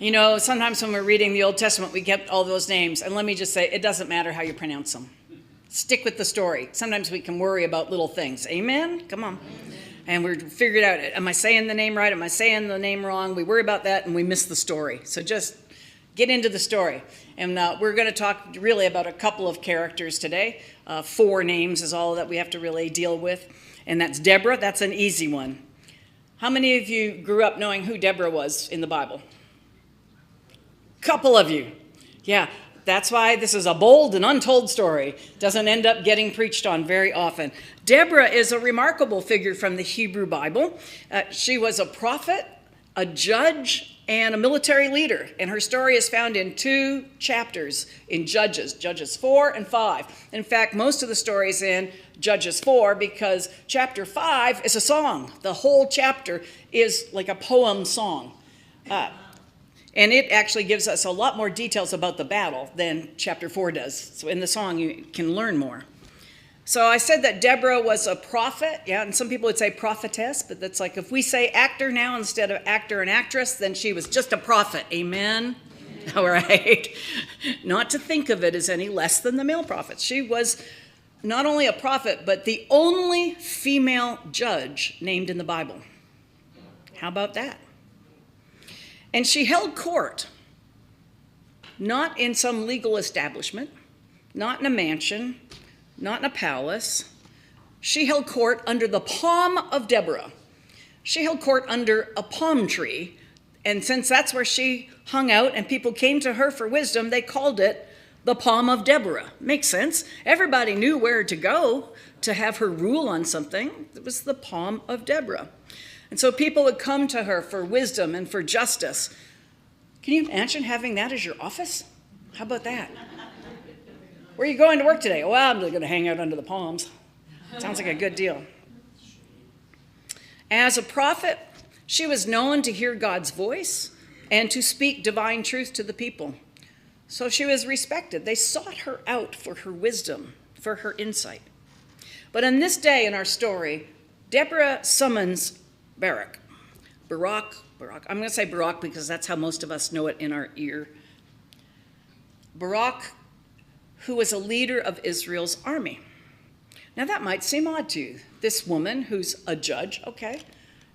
You know, sometimes when we're reading the Old Testament, we get all those names. And let me just say, it doesn't matter how you pronounce them. Stick with the story. Sometimes we can worry about little things. Amen? Come on. And we're figuring out, am I saying the name right? Am I saying the name wrong? We worry about that and we miss the story. So just get into the story. And we're going to talk really about a couple of characters today. 4 names is all that we have to really deal with. And that's Deborah. That's an easy one. How many of you grew up knowing who Deborah was in the Bible? Couple of you. Yeah, that's why this is a bold and untold story. Doesn't end up getting preached on very often. Deborah is a remarkable figure from the Hebrew Bible. She was a prophet, a judge, and a military leader. And her story is found in 2 chapters in Judges 4 and 5. In fact, most of the story is in Judges 4 because chapter 5 is a song. The whole chapter is like a poem song. And it actually gives us a lot more details about the battle than chapter 4 does. So in the song, you can learn more. So I said that Deborah was a prophet. Yeah, and some people would say prophetess, but that's like if we say actor now instead of actor and actress, then she was just a prophet. Amen? Amen. All right. Not to think of it as any less than the male prophets. She was not only a prophet, but the only female judge named in the Bible. How about that? And she held court, not in some legal establishment, not in a mansion, not in a palace. She held court under the palm of Deborah. She held court under a palm tree. And since that's where she hung out and people came to her for wisdom, they called it the palm of Deborah. Makes sense. Everybody knew where to go to have her rule on something. It was the palm of Deborah. And so people would come to her for wisdom and for justice. Can you imagine having that as your office? How about that? Where are you going to work today? Well, I'm going to hang out under the palms. Sounds like a good deal. As a prophet, she was known to hear God's voice and to speak divine truth to the people. So she was respected. They sought her out for her wisdom, for her insight. But on this day in our story, Deborah summons Barak. I'm going to say Barak because that's how most of us know it in our ear. Barak, who was a leader of Israel's army. Now that might seem odd to you. This woman who's a judge, okay,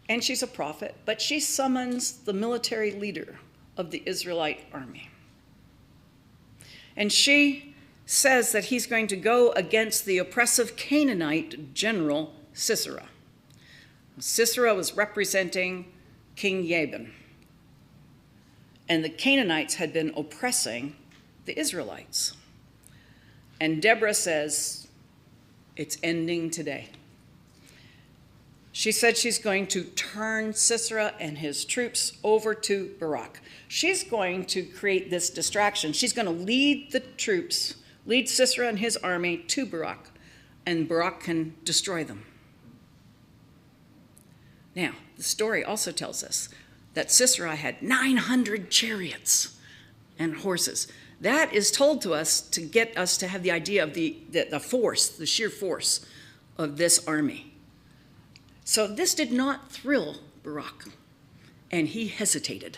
and she's a prophet, but she summons the military leader of the Israelite army. And she says that he's going to go against the oppressive Canaanite general Sisera. Sisera was representing King Jabin. And the Canaanites had been oppressing the Israelites. And Deborah says, it's ending today. She said she's going to turn Sisera and his troops over to Barak. She's going to create this distraction. She's going to lead the troops, lead Sisera and his army to Barak, and Barak can destroy them. Now, the story also tells us that Sisera had 900 chariots and horses. That is told to us to get us to have the idea of the force, the sheer force of this army. So this did not thrill Barak, and he hesitated.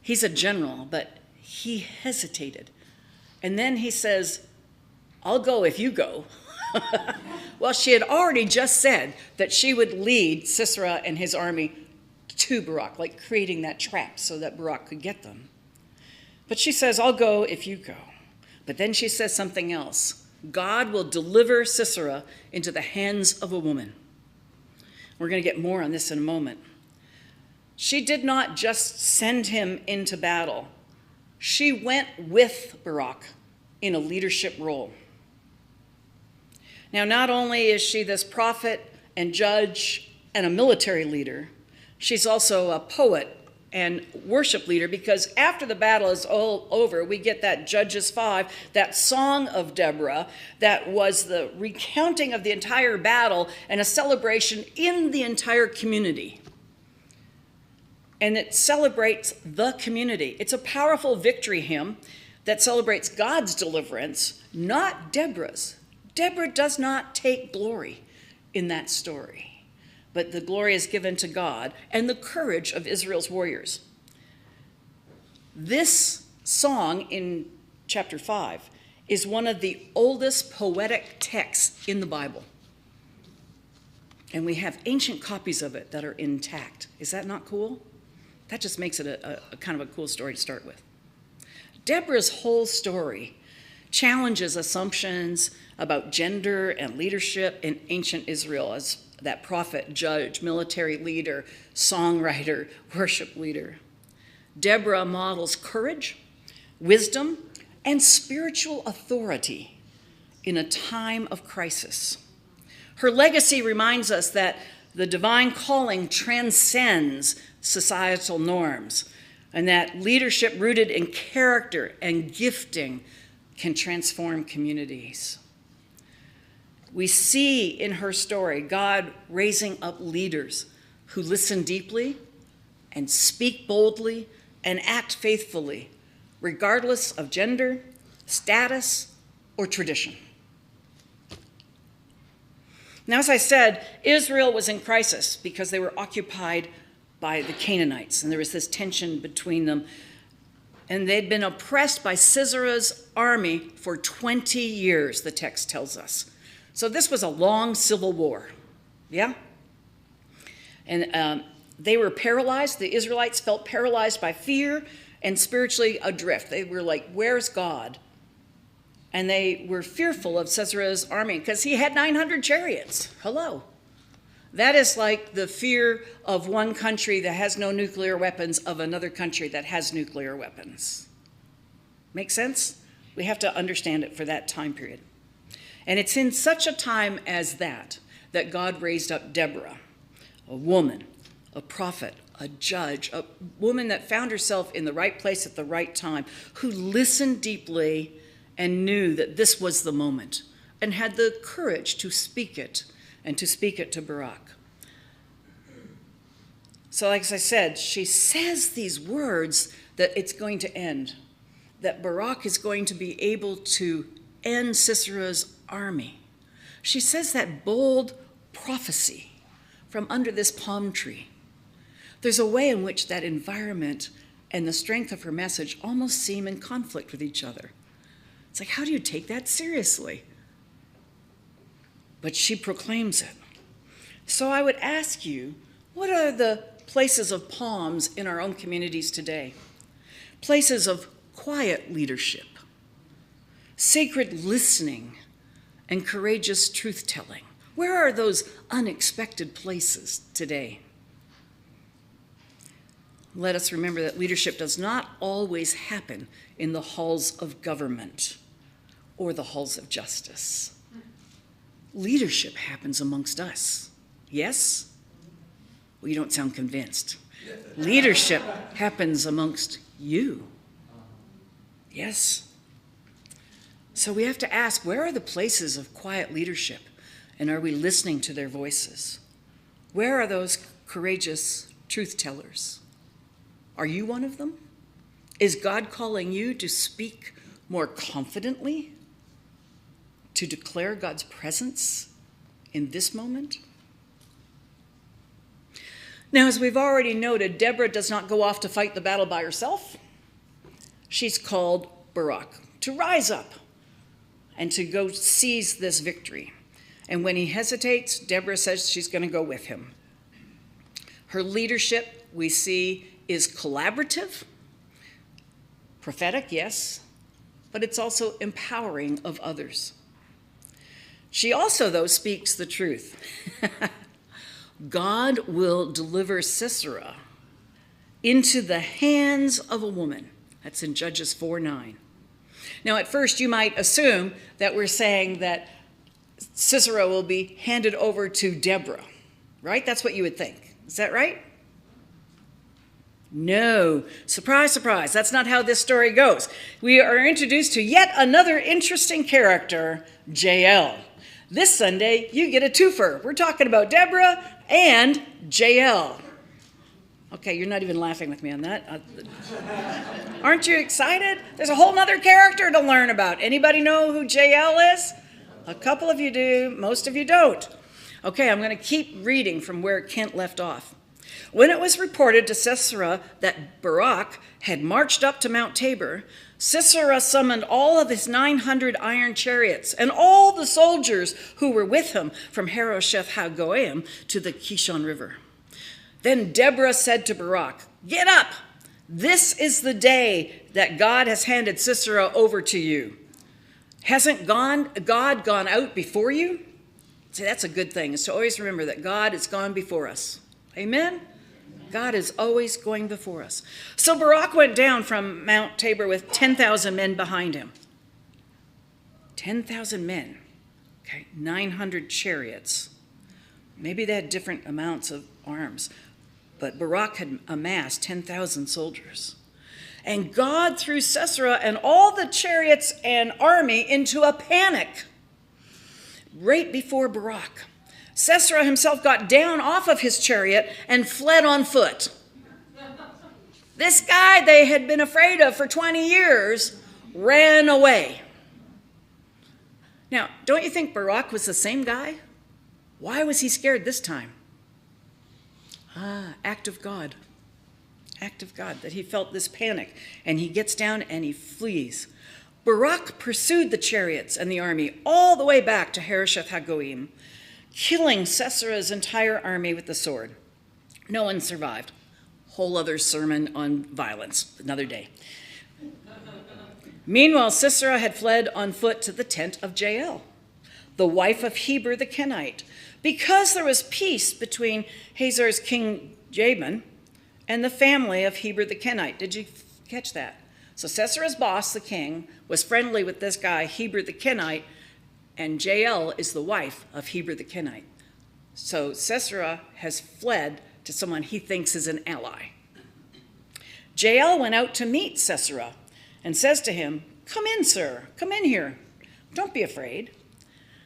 He's a general, but he hesitated. And then he says, I'll go if you go. Well, she had already just said that she would lead Sisera and his army to Barak, like creating that trap so that Barak could get them. But she says, I'll go if you go. But then she says something else. God will deliver Sisera into the hands of a woman. We're going to get more on this in a moment. She did not just send him into battle. She went with Barak in a leadership role. Now, not only is she this prophet and judge and a military leader, she's also a poet and worship leader, because after the battle is all over, we get that Judges 5, that song of Deborah, that was the recounting of the entire battle and a celebration in the entire community. And it celebrates the community. It's a powerful victory hymn that celebrates God's deliverance, not Deborah's. Deborah does not take glory in that story. but the glory is given to God and the courage of Israel's warriors. This song in chapter 5 is one of the oldest poetic texts in the Bible. And we have ancient copies of it that are intact. Is that not cool? That just makes it a kind of a cool story to start with. Deborah's whole story challenges assumptions about gender and leadership in ancient Israel as that prophet, judge, military leader, songwriter, worship leader. Deborah models courage, wisdom, and spiritual authority in a time of crisis. Her legacy reminds us that the divine calling transcends societal norms, and that leadership rooted in character and gifting can transform communities. We see in her story God raising up leaders who listen deeply and speak boldly and act faithfully, regardless of gender, status, or tradition. Now, as I said, Israel was in crisis because they were occupied by the Canaanites, and there was this tension between them. And they'd been oppressed by Sisera's army for 20 years, the text tells us. So this was a long civil war, yeah? And they were paralyzed. The Israelites felt paralyzed by fear and spiritually adrift. They were like, where's God? And they were fearful of Sisera's army because he had 900 chariots. Hello. That is like the fear of one country that has no nuclear weapons of another country that has nuclear weapons. Make sense? We have to understand it for that time period. And it's in such a time as that God raised up Deborah, a woman, a prophet, a judge, a woman that found herself in the right place at the right time, who listened deeply and knew that this was the moment and had the courage to speak it and to speak it to Barak. So like I said, she says these words that it's going to end, that Barak is going to be able to end Sisera's army. She says that bold prophecy from under this palm tree. There's a way in which that environment and the strength of her message almost seem in conflict with each other. It's like, how do you take that seriously? But she proclaims it. So I would ask you, what are the places of palms in our own communities today? Places of quiet leadership, sacred listening, and courageous truth-telling. Where are those unexpected places today? Let us remember that leadership does not always happen in the halls of government or the halls of justice. Leadership happens amongst us. Yes? Well, you don't sound convinced. Leadership happens amongst you. Yes? So we have to ask, where are the places of quiet leadership? And are we listening to their voices? Where are those courageous truth tellers? Are you one of them? Is God calling you to speak more confidently? To declare God's presence in this moment? Now, as we've already noted, Deborah does not go off to fight the battle by herself. She's called Barak to rise up and to go seize this victory. And when he hesitates, Deborah says she's going to go with him. Her leadership, we see, is collaborative, prophetic, yes, but it's also empowering of others. She also, though, speaks the truth. God will deliver Sisera into the hands of a woman. That's in Judges 4:9. Now, at first, you might assume that we're saying that Sisera will be handed over to Deborah, right? That's what you would think. Is that right? No. Surprise, surprise. That's not how this story goes. We are introduced to yet another interesting character, Jael. This Sunday, you get a twofer. We're talking about Deborah and Jael. Okay, you're not even laughing with me on that. Aren't you excited? There's a whole other character to learn about. Anybody know who Jael is? A couple of you do. Most of you don't. Okay, I'm going to keep reading from where Kent left off. When it was reported to Sisera that Barak had marched up to Mount Tabor, Sisera summoned all of his 900 iron chariots and all the soldiers who were with him from Harosheth Hagoyim to the Kishon River. Then Deborah said to Barak, "Get up! This is the day that God has handed Sisera over to you. Hasn't God gone out before you?" See, that's a good thing, is to always remember that God has gone before us. Amen? God is always going before us. So Barak went down from Mount Tabor with 10,000 men behind him. 10,000 men. Okay, 900 chariots. Maybe they had different amounts of arms, but Barak had amassed 10,000 soldiers. And God threw Sisera and all the chariots and army into a panic right before Barak. Sisera himself got down off of his chariot and fled on foot. This guy they had been afraid of for 20 years ran away. Now, don't you think Barak was the same guy? Why was he scared this time? Act of God. Act of God, that he felt this panic, and he gets down and he flees. Barak pursued the chariots and the army all the way back to Harosheth Hagoyim, killing Sisera's entire army with the sword. No one survived. Whole other sermon on violence, another day. Meanwhile, Sisera had fled on foot to the tent of Jael, the wife of Heber the Kenite, because there was peace between Hazor's king Jabin and the family of Heber the Kenite. Did you catch that? So Sisera's boss, the king, was friendly with this guy, Heber the Kenite, and Jael is the wife of Heber the Kenite. So Sisera has fled to someone he thinks is an ally. Jael went out to meet Sisera and says to him, "Come in, sir. Come in here. Don't be afraid."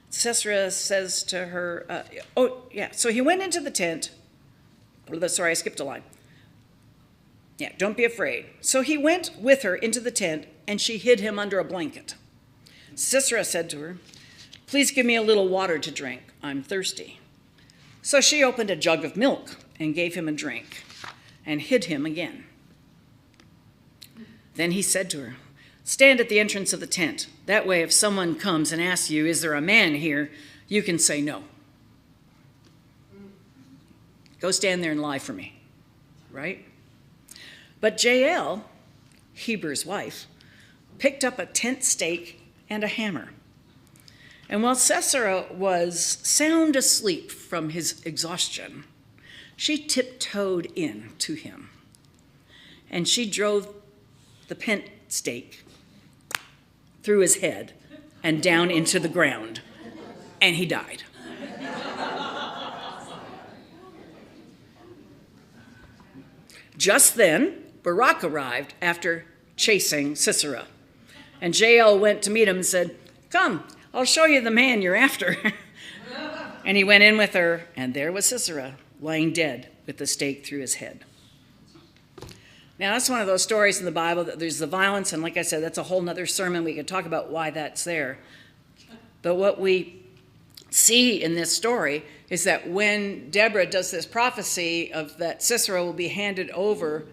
Sisera says to her, so he went into the tent. Sorry, I skipped a line. Don't be afraid. So he went with her into the tent, and she hid him under a blanket. Sisera said to her, "Please give me a little water to drink. I'm thirsty." So she opened a jug of milk and gave him a drink and hid him again. Then he said to her, "Stand at the entrance of the tent. That way, if someone comes and asks you, 'Is there a man here?' you can say no. Go stand there and lie for me." Right? But Jael, Heber's wife, picked up a tent stake and a hammer. And while Sisera was sound asleep from his exhaustion, she tiptoed in to him. And she drove the tent stake through his head and down into the ground. And he died. Just then, Barak arrived after chasing Sisera. And Jael went to meet him and said, "Come, I'll show you the man you're after." And he went in with her, and there was Sisera, lying dead with the stake through his head. Now, that's one of those stories in the Bible that there's the violence, and like I said, that's a whole nother sermon. We could talk about why that's there. But what we see in this story is that when Deborah does this prophecy of that Sisera will be handed over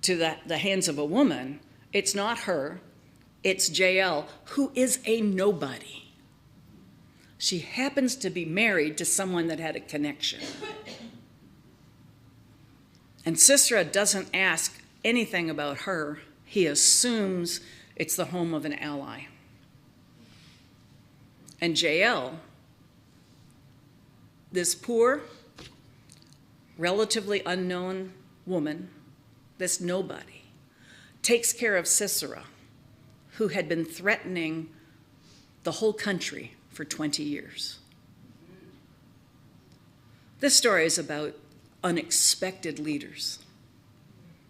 to the hands of a woman, it's not her, it's Jael, who is a nobody. She happens to be married to someone that had a connection. And Sisera doesn't ask anything about her. He assumes it's the home of an ally. And Jael, this poor, relatively unknown woman, this nobody, takes care of Sisera, who had been threatening the whole country for 20 years. This story is about unexpected leaders.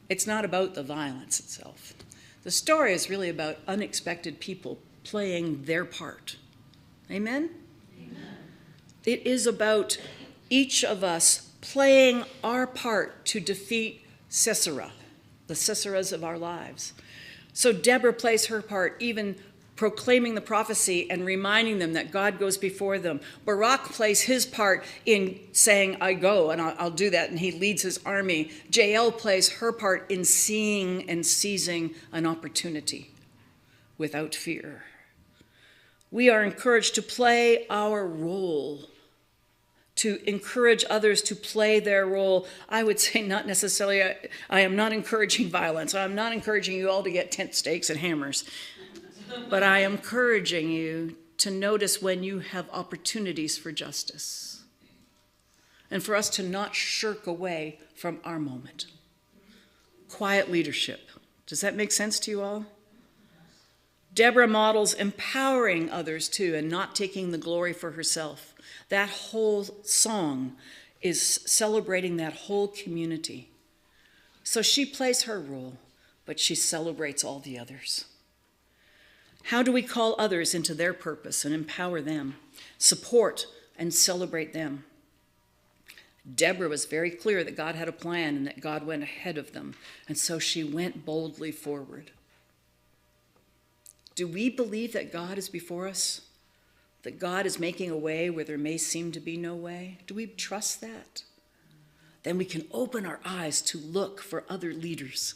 It's not about the violence itself. The story is really about unexpected people playing their part. Amen? Amen. It is about each of us playing our part to defeat Sisera, the Siseras of our lives. So Deborah plays her part even proclaiming the prophecy and reminding them that God goes before them. Barak plays his part in saying, I go, and I'll do that, and he leads his army. Jael plays her part in seeing and seizing an opportunity without fear. We are encouraged to play our role, to encourage others to play their role. I would say not necessarily, I am not encouraging violence. I'm not encouraging you all to get tent stakes and hammers. But I am encouraging you to notice when you have opportunities for justice. And for us to not shirk away from our moment. Quiet leadership. Does that make sense to you all? Deborah models empowering others too and not taking the glory for herself. That whole song is celebrating that whole community. So she plays her role, but she celebrates all the others. How do we call others into their purpose and empower them, support and celebrate them? Deborah was very clear that God had a plan and that God went ahead of them, and so she went boldly forward. Do we believe that God is before us? That God is making a way where there may seem to be no way? Do we trust that? Then we can open our eyes to look for other leaders,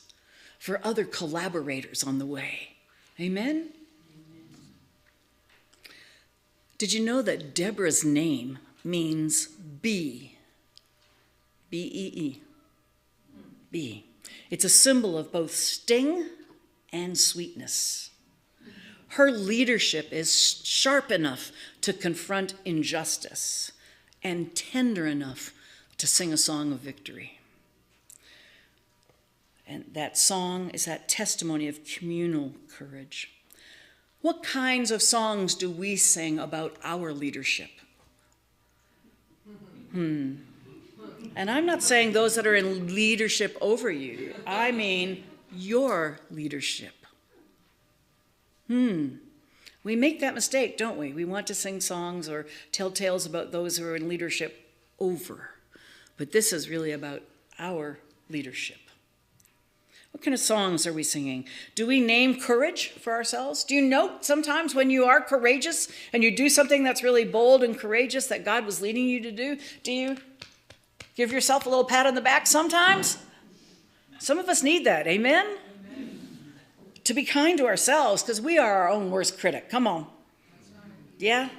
for other collaborators on the way. Amen? Did you know that Deborah's name means bee? B-E-E. Bee. It's a symbol of both sting and sweetness. Her leadership is sharp enough to confront injustice and tender enough to sing a song of victory. And that song is that testimony of communal courage. What kinds of songs do we sing about our leadership? And I'm not saying those that are in leadership over you. I mean your leadership. We make that mistake, don't we? We want to sing songs or tell tales about those who are in leadership over. But this is really about our leadership. What kind of songs are we singing? Do we name courage for ourselves? Do you note sometimes when you are courageous and you do something that's really bold and courageous that God was leading you to do? Do you give yourself a little pat on the back sometimes? Some of us need that, amen? To be kind to ourselves, because we are our own worst critic. Come on. Yeah?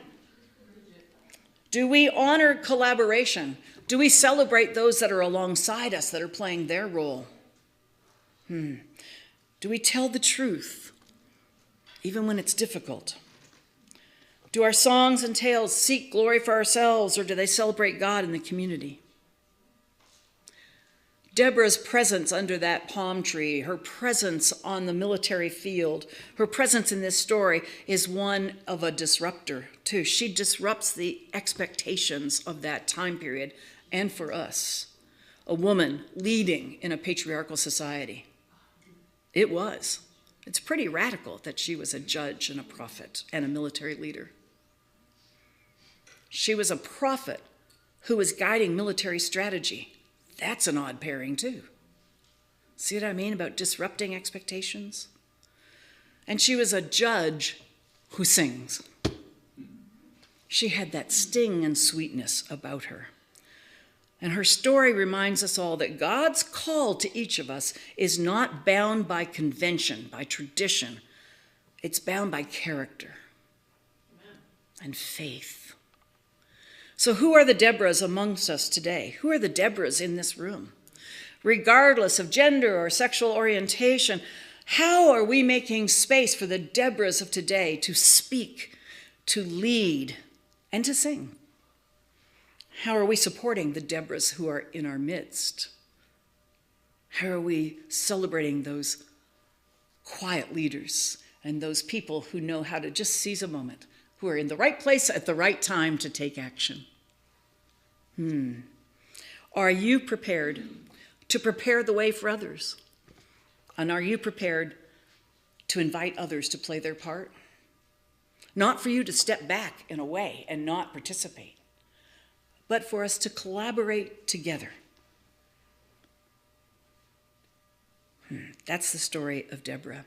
Do we honor collaboration? Do we celebrate those that are alongside us, that are playing their role? Do we tell the truth, even when it's difficult? Do our songs and tales seek glory for ourselves, or do they celebrate God in the community? Deborah's presence under that palm tree, her presence on the military field, her presence in this story is one of a disruptor, too. She disrupts the expectations of that time period, and for us, a woman leading in a patriarchal society. It was. It's pretty radical that she was a judge and a prophet and a military leader. She was a prophet who was guiding military strategy. That's an odd pairing, too. See what I mean about disrupting expectations? And she was a judge who sings. She had that sting and sweetness about her. And her story reminds us all that God's call to each of us is not bound by convention, by tradition. It's bound by character and faith. So who are the Deborahs amongst us today? Who are the Deborahs in this room? Regardless of gender or sexual orientation, how are we making space for the Deborahs of today to speak, to lead, and to sing? How are we supporting the Deborahs who are in our midst? How are we celebrating those quiet leaders and those people who know how to just seize a moment, who are in the right place at the right time to take action? Are you prepared to prepare the way for others? And are you prepared to invite others to play their part? Not for you to step back in a way and not participate, but for us to collaborate together. That's the story of Deborah.